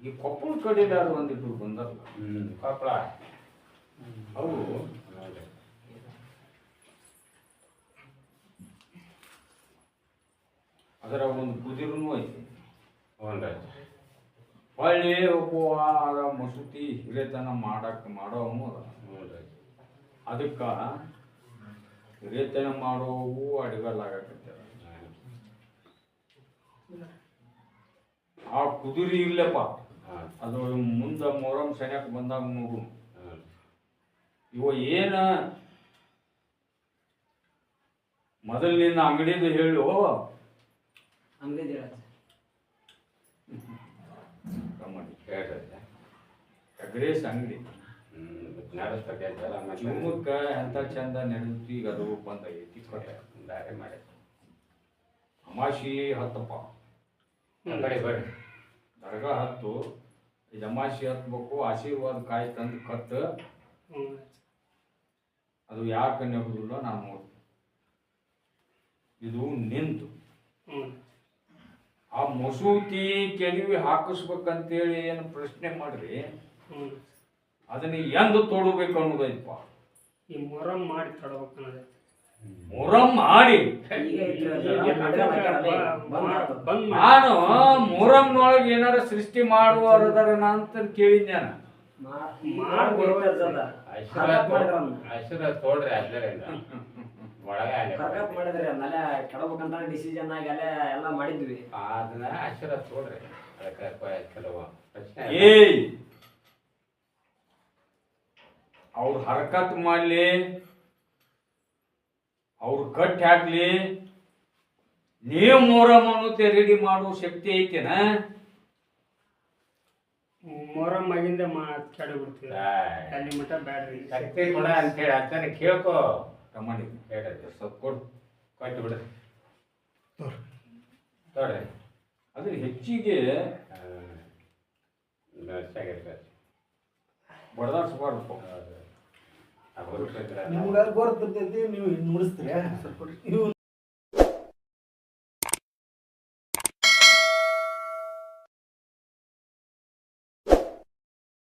ಈ ಕೊಪ್ಪಳ ಕಡೆ ಯಾರು ಒಂದಿಬ್ರು ಬಂದಲ್ಲ. ಕೊಪ್ಪಳ ಅವರು ಅದರ ಒಂದು ಕುದಿರೂ ಐತಿ. ಹೊಳ್ಳಿ ಒಬ್ಬ ಆಗ ಮಸೂತಿ ಹಿರೇತನ ಮಾಡೋವನು ಅದ. ಅದಕ್ಕೆ ಹಿರೇತನ ಮಾಡೋವು ಅಡಿಗಲ್ಲಾಗಕತ್ಯಾರ. ಆ ಕುದುರೆ ಇಲ್ಲಪ್ಪ, ಅದು ಮುಂದೆ ಮೊಹರಂ ಸನಿಯಕ್ಕೆ ಬಂದಾಗ ನೋಡು. ಇವ ಏನ ಮೊದಲಿನಿಂದ ಅಂಗಡಿದು ಹೇಳು ಅಂಗಡಿ ಅಗ್ರೇಸ್ ಅಂಗಡಿ ಶಿವಮೊಗ್ಗ ಎಂತ ಚಂದ ನಡೆದು ಈಗ ಅದು ಬಂದಾಗೈತಿ. ದಾರಿ ಮಾಡಿ ಅಮಾಶಿ ಹತ್ತಪ್ಪ ಕಡೆ ಬರ್ರಿ ದರ್ಗಾ ಹತ್ತು. ಇದು ಅಮಾಶಿ ಹತ್ಬೇಕು. ಆಶೀರ್ವಾದ ಕಾಯಿ ತಂದು ಕತ್ತು. ಅದು ಯಾಕೆ ನೆಗುದಿಲ್ಲ ನಾನು ನೋಡಿ. ಇದು ನಿಂತು ಆ ಮಸೂತಿ ಕೆಡವಿ ಹಾಕಿಸ್ಬೇಕಂತೇಳಿ ಏನು ಪ್ರಶ್ನೆ ಮಾಡ್ರಿ, ಅದನ್ನ ಎಂದು ತೊಡಬೇಕು ಅನ್ನೋದೈತಪ್ಪ. ಈ ಮೊಹರಂ ಮಾಡಿ ತಡಬೇಕು ಅನ್ನೋದೈತಿ. ಮೊಹರಂ ಮಾಡಿ ನಾನು ಮೊಹರಂನೊಳಗೆ ಏನಾರ ಸೃಷ್ಟಿ ಮಾಡುವರದಾರ ಅಂತ ಕೇಳಿದ್ದೆ ನಾನು. ಆಶೀರ್ವಾದ ತೋಡ್ರಿ ಅದರಿಂದ ಒಳಗೆ ಮಾಡಿದ್ರಿ ಆಮೇಲೆ ಕೆಡಬೇಕಂತ ಡಿಸಿಷನ್ ಆಗಿ ಎಲ್ಲ ಮಾಡಿದ್ವಿ. ಅದನ್ನ ಆಶೀರ್ವಾದ ತೋಡ್ರಿ. ಅದಕ್ಕೆ ಕೆಲವು ಪ್ರಶ್ನೆ ಅವ್ರು ಹರಕತ್ ಮಾಡ್ಲಿ, ಅವ್ರು ಕಟ್ಟಿ ಹಾಕ್ಲಿ, ನೀವು ಮೊಹರಂ ಅನ್ನೋತೆ ರೆಡಿ ಮಾಡೋ ಶಕ್ತಿ ಐತೆನ? ಮೊಹರಂ ಆಗಿಂದ ಕೆಡ ಬಿಡ್ತೀವಿ. ಅಲ್ಲಿ ಮಟ್ಟ ಬ್ಯಾಡ್ರಿ ಶಕ್ತಿ ಕೊಡ ಅಂತೇಳಿ ಅಂತಾನೆ ಕೇಳ್ಕೊ. ಕಮಾಂಡಿ ಹೇಳಿದ್ರೆ ಸ್ವಲ್ಪ ಕೊಡು, ಕೊಟ್ಟು ಬಿಡ್ರಿ ತೋಡ್ರಿ. ಅದ್ರ ಹೆಚ್ಚಿಗೆ ಬಡದಾಡ್ಸ್ಬಾರ್ದು. ನಿಮ್ಗೆ ಗೊತ್ತಿರ್ತೈತಿ, ನೀವು ಮುಡಿಸ್ತೀರಿ ಸ್ವಲ್ಪ. ಇವ್ನು